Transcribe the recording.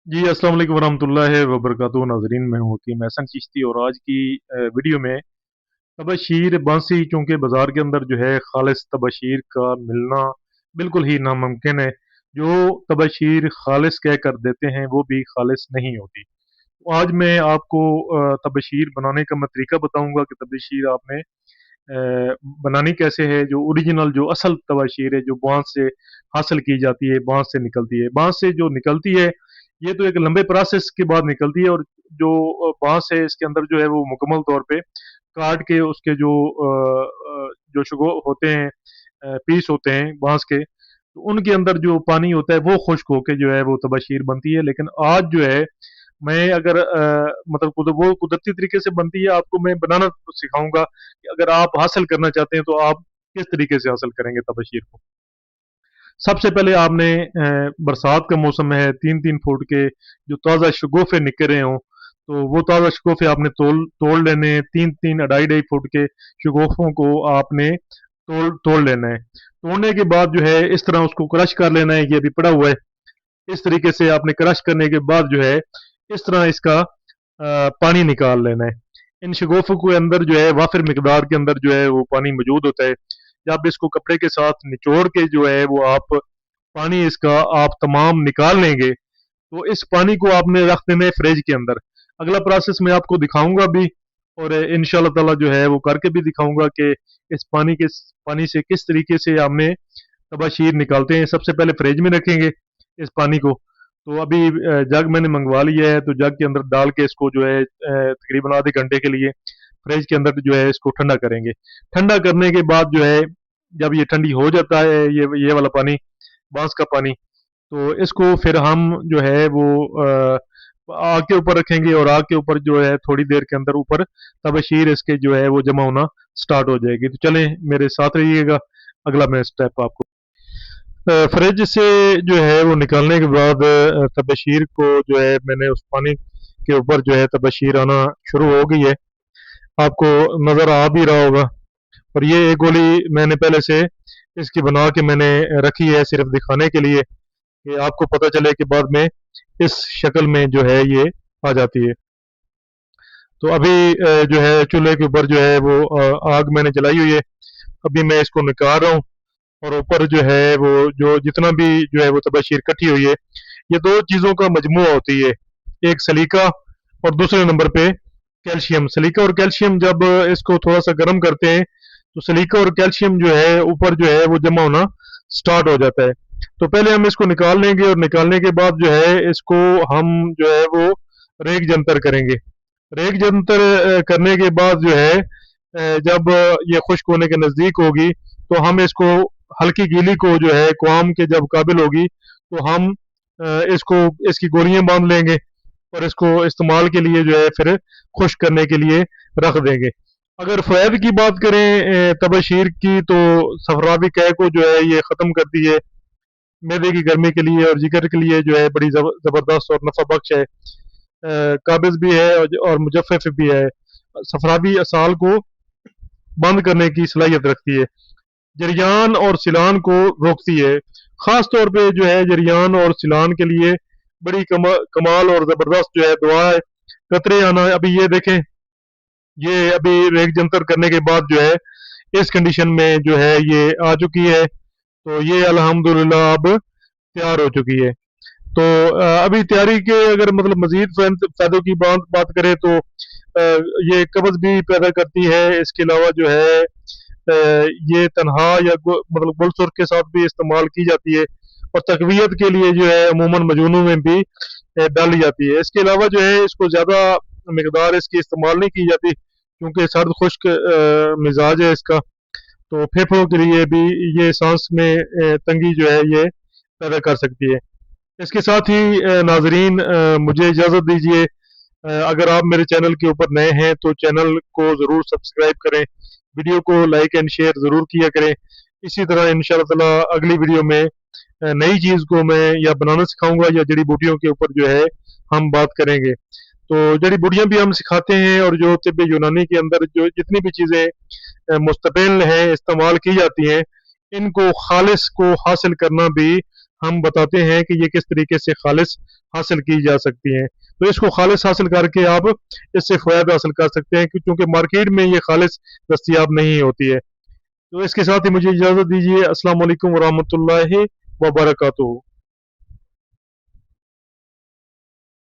जी, अस्सलाम वालेकुम वरहमतुल्लाहि वबरकातुहू नाज़रीन, मैं हूँ हकीम एहसन चिश्ती और आज की वीडियो में तबशीर बांसी चूँकि बाज़ार के अंदर जो है ख़ालिस तबशीर का मिलना बिल्कुल ही नामुमकिन है। जो तबशीर ख़ालिस कह कर देते हैं वो भी ख़ालिस नहीं होती। तो आज मैं आपको तबशीर बनाने का मैं तरीका बताऊँगा कि तबशीर आपने बनानी कैसे है। जो ओरिजिनल जो असल तबशीर है जो बाँस से हासिल की जाती है, बाँस से निकलती है। बाँस से जो निकलती है ये तो एक लंबे प्रोसेस के बाद निकलती है और जो बाँस है इसके अंदर जो है वो मुकम्मल तौर पे काट के उसके जो शुगो होते हैं, पीस होते हैं बाँस के, तो उनके अंदर जो पानी होता है वो खुश्क होके जो है वो तबशीर बनती है। लेकिन आज जो है मैं अगर मतलब वो कुदरती तरीके से बनती है, आपको मैं बनाना सिखाऊँगा कि अगर आप हासिल करना चाहते हैं तो आप किस तरीके से हासिल करेंगे तबशीर को। सबसे पहले आपने बरसात का मौसम है, 3-3 फुट के जो ताज़ा शगुफ़े निकल रहे हों, तो वो ताज़ा शगुफ़े आपने तोड़ लेने हैं। 3-3 ढाई-ढाई फुट के शगुफ़ों को आपने तोड़ तोड़ लेना है। तोड़ने के बाद जो है इस तरह उसको क्रश कर लेना है, ये अभी पड़ा हुआ है। इस तरीके से आपने क्रश करने के बाद जो है इस तरह इसका पानी निकाल लेना है। इन शगुफ़ों के अंदर जो है वाफ़िर मिकदार के अंदर जो है वो पानी मौजूद होता है। जब इसको कपड़े के साथ निचोड़ के जो है वो आप पानी इसका आप तमाम निकाल लेंगे, तो इस पानी को आपने रख देना है फ्रिज के अंदर। अगला प्रोसेस मैं आपको दिखाऊँगा भी और इंशाअल्लाह ताला जो है वो करके भी दिखाऊँगा कि इस पानी से किस तरीके से हमने तबशीर निकालते हैं। सबसे पहले फ्रिज में रखेंगे इस पानी को। तो अभी जग मैंने मँगवा लिया है, तो जग के अंदर डाल के इसको जो है तकरीबन आधे घंटे के लिए फ्रिज के अंदर जो है इसको ठंडा करेंगे। ठंडा करने के बाद जो है जब ये ठंडी हो जाता है ये वाला पानी, बाँस का पानी, तो इसको फिर हम जो है वो आग के ऊपर रखेंगे और आग के ऊपर जो है थोड़ी देर के अंदर ऊपर तबशीर इसके जो है वो जमा होना स्टार्ट हो जाएगी। तो चलें मेरे साथ रहिएगा, अगला मैं स्टेप आपको फ्रिज से जो है वो निकालने के बाद तबशीर को जो है मैंने उस पानी के ऊपर जो है तबशीर आना शुरू हो गई है। आपको नज़र आ भी रहा होगा और ये एक गोली मैंने पहले से इसकी बना के मैंने रखी है सिर्फ दिखाने के लिए कि आपको पता चले कि बाद में इस शक्ल में जो है ये आ जाती है। तो अभी जो है चूल्हे के ऊपर जो है वो आग मैंने जलाई हुई है। अभी मैं इसको निकाल रहा हूँ और ऊपर जो है वो जो जितना भी जो है वो तबशीर इकट्ठी हुई है, ये 2 चीज़ों का मजमूआ होती है। एक सलीका और दूसरे नंबर पे कैल्शियम। सलीका और कैल्शियम जब इसको थोड़ा-सा गर्म करते हैं, तो सलीका और कैल्शियम जो है ऊपर जो है वो जमा होना स्टार्ट हो जाता है। तो पहले हम इसको निकाल लेंगे और निकालने के बाद जो है इसको हम जो है वो रेक जंतर करेंगे। रेक जंतर करने के बाद जो है जब ये खुश्क होने के नज़दीक होगी, तो हम इसको हल्की गीली को जो है क़्वाम के जब काबिल होगी, तो हम इसको इसकी गोलियाँ बाँध लेंगे और इसको इस्तेमाल के लिए जो है फिर खुश्क करने के लिए रख देंगे। अगर फ़वैद की बात करें तबशीर की, तो सफ़रावी कह को जो है ये ख़त्म करती है। मैदे की गर्मी के लिए और जिगर के लिए जो है बड़ी ज़बरदस्त और नफ़ा बख्श है। काबिज़ भी है और मुजफ़्फ़फ़ भी है। सफ़रावी असाल को बंद करने की सलाहियत रखती है। जरियान और सिलान को रोकती है। ख़ास तौर पे जो है जरियान और सिलान के लिए बड़ी कमाल और ज़बरदस्त जो है दुआ है। कतरे आना अभी ये देखें, ये अभी रेक जंतर करने के बाद जो है इस कंडीशन में जो है ये आ चुकी है। तो ये अल्हम्दुलिल्लाह अब तैयार हो चुकी है। तो अभी तैयारी के अगर मतलब मज़ीद फ़ायदों की बात करें तो ये कब्ज़ भी पैदा करती है। इसके अलावा जो है ये तन्हा या मतलब गुलसुर्ख के साथ भी इस्तेमाल की जाती है और तक़वियत के लिए जो है अमूमन मजूनों में भी डाली जाती है। इसके अलावा जो है इसको ज़्यादा मकदार इसकी इस्तेमाल नहीं की जाती क्योंकि सर्द खुश्क मिजाज है इसका। तो फेफड़ों के लिए भी ये सांस में तंगी जो है ये पैदा कर सकती है। इसके साथ ही नाजरीन मुझे इजाज़त दीजिए। अगर आप मेरे चैनल के ऊपर नए हैं तो चैनल को ज़रूर सब्सक्राइब करें, वीडियो को लाइक एंड शेयर ज़रूर किया करें। इसी तरह इंशाअल्लाह ताला अगली वीडियो में नई चीज़ को मैं या बनाना सिखाऊंगा या जड़ी बूटियों के ऊपर जो है हम बात करेंगे। तो जड़ी बूटियाँ भी हम सिखाते हैं और जो तिब्ब यूनानी के अंदर जो जितनी भी चीज़ें मुस्तकिल हैं इस्तेमाल की जाती हैं, इनको खालिस को हासिल करना भी हम बताते हैं कि ये किस तरीके से खालिस हासिल की जा सकती हैं। तो इसको खालिस हासिल करके आप इससे फ़ायदा हासिल कर सकते हैं क्योंकि मार्केट में ये खालिस दस्तयाब नहीं होती है। तो इसके साथ ही मुझे इजाज़त दीजिए। अस्सलाम वालेकुम व रहमतुल्लाहि व बरकातुहू।